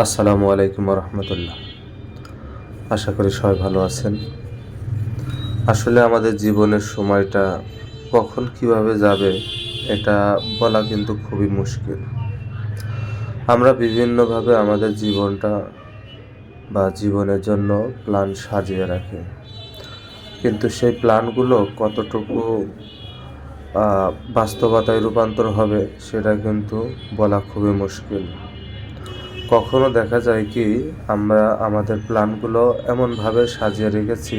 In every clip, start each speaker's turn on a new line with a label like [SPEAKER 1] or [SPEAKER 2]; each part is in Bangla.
[SPEAKER 1] আসসালামু আলাইকুম রহমতুল্লাহ। আশা করি সবাই ভালো আছেন। আসলে আমাদের জীবনের সময়টা কখন কিভাবে যাবে এটা বলা কিন্তু খুবই মুশকিল। আমরা বিভিন্নভাবে আমাদের জীবনটা বা জীবনের জন্য প্ল্যান সাজিয়ে রাখি, কিন্তু সেই প্ল্যানগুলো কতটুকু বাস্তবতায় রূপান্তর হবে সেটা কিন্তু বলা খুবই মুশকিল। কখনো দেখা যায় কি, আমরা আমাদের প্ল্যানগুলো এমনভাবে সাজিয়ে রেখেছি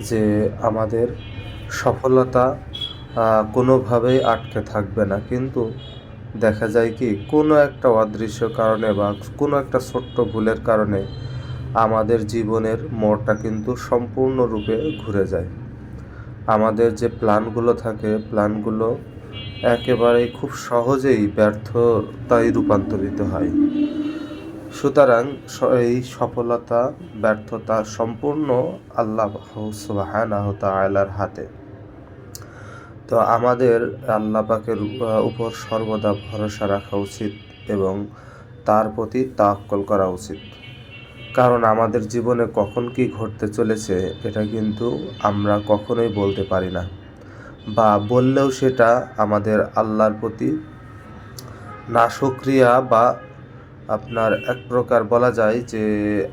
[SPEAKER 1] যে আমাদের সফলতা কোনোভাবেই আটকে থাকবে না, কিন্তু দেখা যায় কি কোনো একটা অদৃশ্য কারণে বা কোনো একটা ছোট্ট ভুলের কারণে আমাদের জীবনের মোড়টা কিন্তু সম্পূর্ণরূপে ঘুরে যায়। আমাদের যে প্ল্যানগুলো থাকে, প্ল্যানগুলো একেবারেই খুব সহজেই ব্যর্থতায় রূপান্তরিত হয়। সুতরাং এই সফলতা ব্যর্থতা সম্পূর্ণ আল্লাহ সুবহানাহু ওয়া তাআলার হাতে। তো আমাদের আল্লাহ পাকের উপর সর্বদা ভরসা রাখা উচিত এবং তার প্রতি তাওয়াক্কুল করা উচিত। কারণ আমাদের জীবনে কখন কি ঘটতে চলেছে এটা কিন্তু আমরা কখনোই বলতে পারি না, বা বললেও সেটা আমাদের আল্লাহর প্রতি নাশুকরিয়া বা আপনার এক প্রকার বলা যায় যে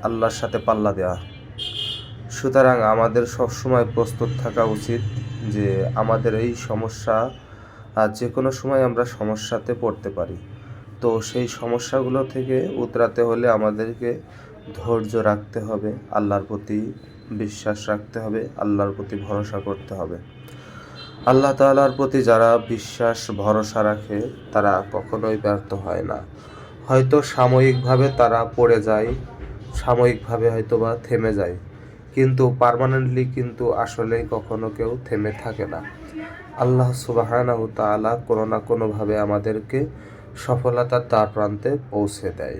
[SPEAKER 1] আল্লাহর সাথে পাল্লা দেওয়া। সুতরাং আমাদের সবসময় প্রস্তুত থাকা উচিত যে আমাদের এই সমস্যা যে কোনো সময় আমরা সমস্যাতে পড়তে পারি। তো সেই সমস্যাগুলো থেকে উতরাতে হলে আমাদেরকে ধৈর্য রাখতে হবে, আল্লাহর প্রতি বিশ্বাস রাখতে হবে, আল্লাহর প্রতি ভরসা করতে হবে। আল্লাহ তাআলার প্রতি যারা বিশ্বাস ভরসা রাখে তারা কখনোই ব্যর্থ হয় না। হয়তো সাময়িকভাবে তারা পড়ে যায়, সাময়িকভাবে হয়তোবা থেমে যায়, কিন্তু পার্মানেন্টলি কিন্তু আসলেই কখনো কেউ থেমে থাকে না। আল্লাহ সুবহানাহু ওয়া তাআলা কোনো না কোনোভাবে আমাদেরকে সফলতার দ্বার প্রান্তে পৌঁছে দেয়।